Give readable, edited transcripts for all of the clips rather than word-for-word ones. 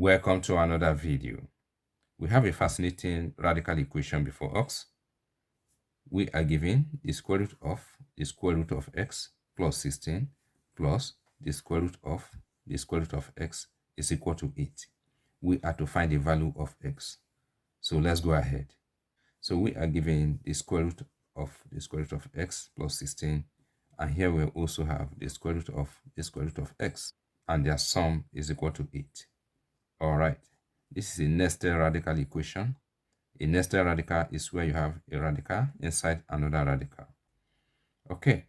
Welcome to another video. We have a fascinating radical equation before us. We are given the square root of x plus 16 plus the square root of x is equal to 8. We are to find the value of x. So let's go ahead. So we are given the square root of x plus 16, and here we also have the square root of x, and their sum is equal to 8. All right. This is a nested radical equation. A nested radical is where you have a radical inside another radical. Okay,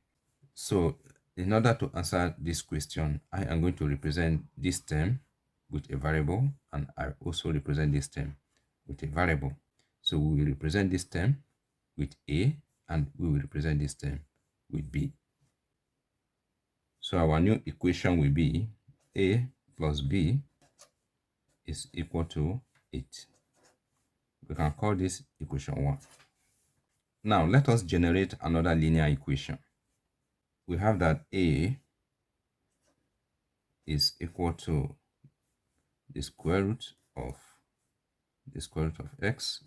so in order to answer this question, I am going to represent this term with a variable, and I also represent this term with a variable. So we will represent this term with a, and we will represent this term with b. So our new equation will be a plus b is equal to 8. We can call this equation 1. Now let us generate another linear equation. We have that a is equal to the square root of x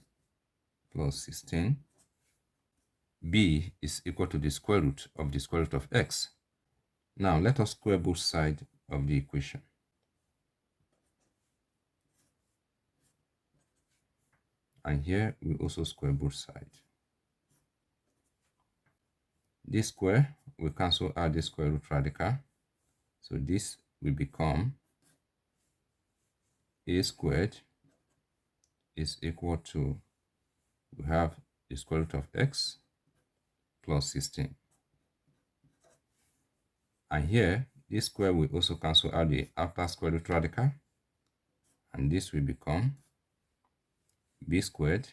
plus 16. B is equal to the square root of x. Now let us square both sides of the equation. And here we also square both sides. This square will cancel out the square root radical. So this will become a squared is equal to, we have the square root of x plus 16. And here, this square will also cancel out the after square root radical. And this will become b squared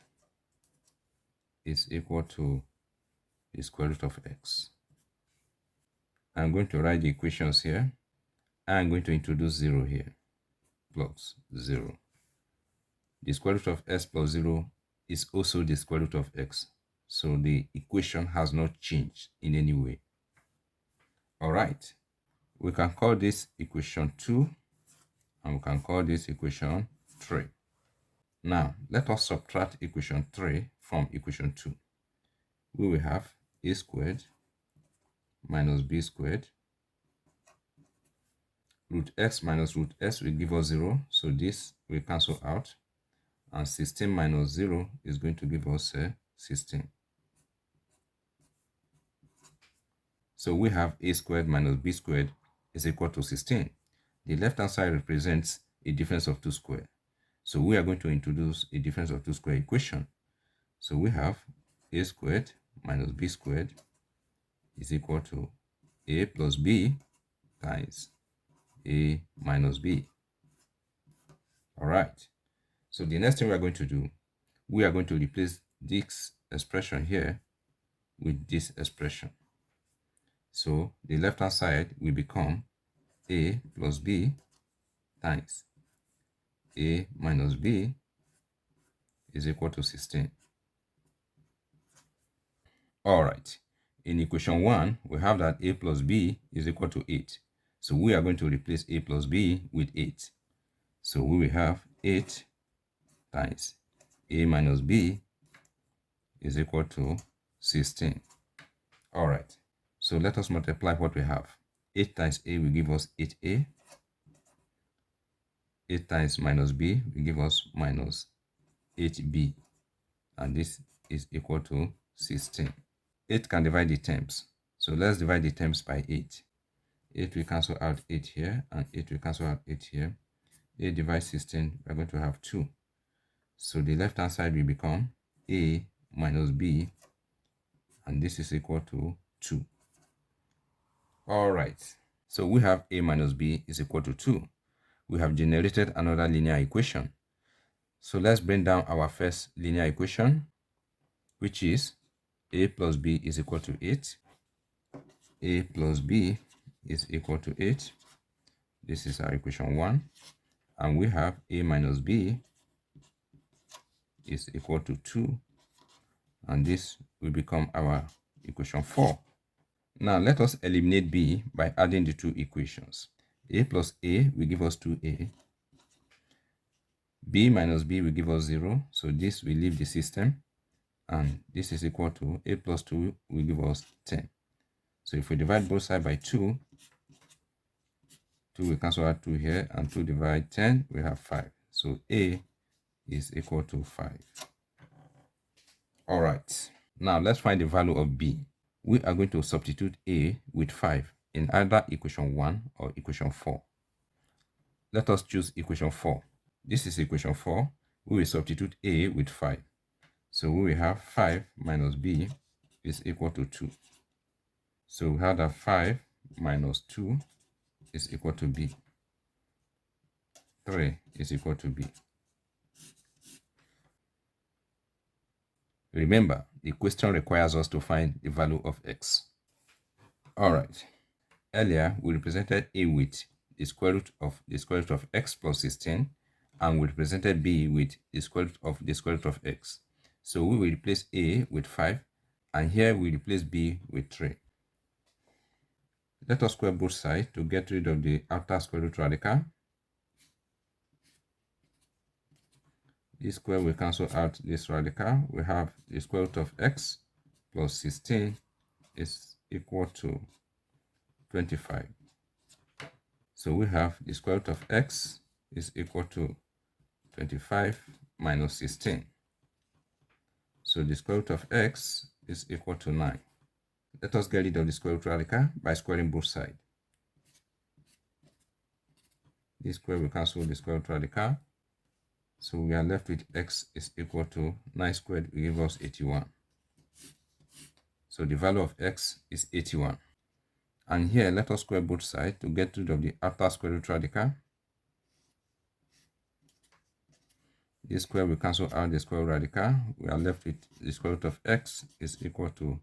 is equal to the square root of x. I'm going to write the equations here. I'm going to introduce 0 here, plus 0. The square root of x plus 0 is also the square root of x. So the equation has not changed in any way. All right. We can call this equation 2, and we can call this equation 3. Now, let us subtract equation 3 from equation 2. We will have a squared minus b squared. Root x minus root s will give us 0, so this will cancel out. And 16 minus 0 is going to give us 16. So we have a squared minus b squared is equal to 16. The left-hand side represents a difference of 2 squared. So we are going to introduce a difference of 2 squared equation. So we have a squared minus b squared is equal to a plus b times a minus b. All right. So the next thing we are going to do, we are going to replace this expression here with this expression. So the left-hand side will become a plus b times a minus b is equal to 16. All right. In equation 1, we have that a plus b is equal to 8. So we are going to replace a plus b with 8. So we will have 8 times a minus b is equal to 16. All right. So let us multiply what we have. 8 times a will give us 8a. 8 times minus b will give us minus 8b. And this is equal to 16. 8 can divide the terms. So let's divide the terms by 8. 8 will cancel out 8 here, and 8 will cancel out 8 here. 8 divides 16, we're going to have 2. So the left-hand side will become a minus b, and this is equal to 2. All right. So we have a minus b is equal to 2. We have generated another linear equation. So let's bring down our first linear equation, which is a plus b is equal to 8. A plus b is equal to 8. This is our equation 1. And we have a minus b is equal to 2. And this will become our equation 4. Now let us eliminate b by adding the two equations. A plus a will give us 2a. b minus b will give us 0. So this will leave the system. And this is equal to a plus 2 will give us 10. So if we divide both sides by 2, 2 will cancel out 2 here, and 2 divide 10, we have 5. So a is equal to 5. All right. Now let's find the value of b. We are going to substitute a with 5 in either equation 1 or equation 4. Let us choose equation 4. This is equation 4. We will substitute a with 5. So we will have 5 minus b is equal to 2. So we have that 5 minus 2 is equal to b. 3 is equal to b. Remember, the question requires us to find the value of x. All right. Earlier, we represented a with the square root of x plus 16, and we represented b with the square root of x. So we will replace a with 5, and here we replace b with 3. Let us square both sides to get rid of the outer square root radical. This square will cancel out this radical. We have the square root of x plus 16 is equal to 25. So we have the square root of x is equal to 25 minus 16. So the square root of x is equal to 9. Let us get rid of the square root radical by squaring both sides. This square will cancel the square root radical. So we are left with x is equal to 9 squared will give us 81. So the value of x is 81. And here, let us square both sides to get rid of the outer square root radical. This square will cancel out the square root radical. We are left with the square root of x is equal to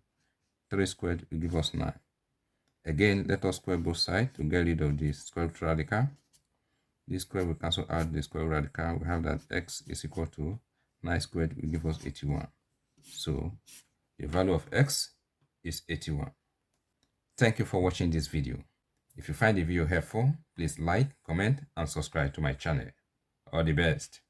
3 squared will give us 9. Again, let us square both sides to get rid of the square root radical. This square will cancel out the square root radical. We have that x is equal to 9 squared will give us 81. So the value of x is 81. Thank you for watching this video. If you find the video helpful, please like, comment, and subscribe to my channel. All the best.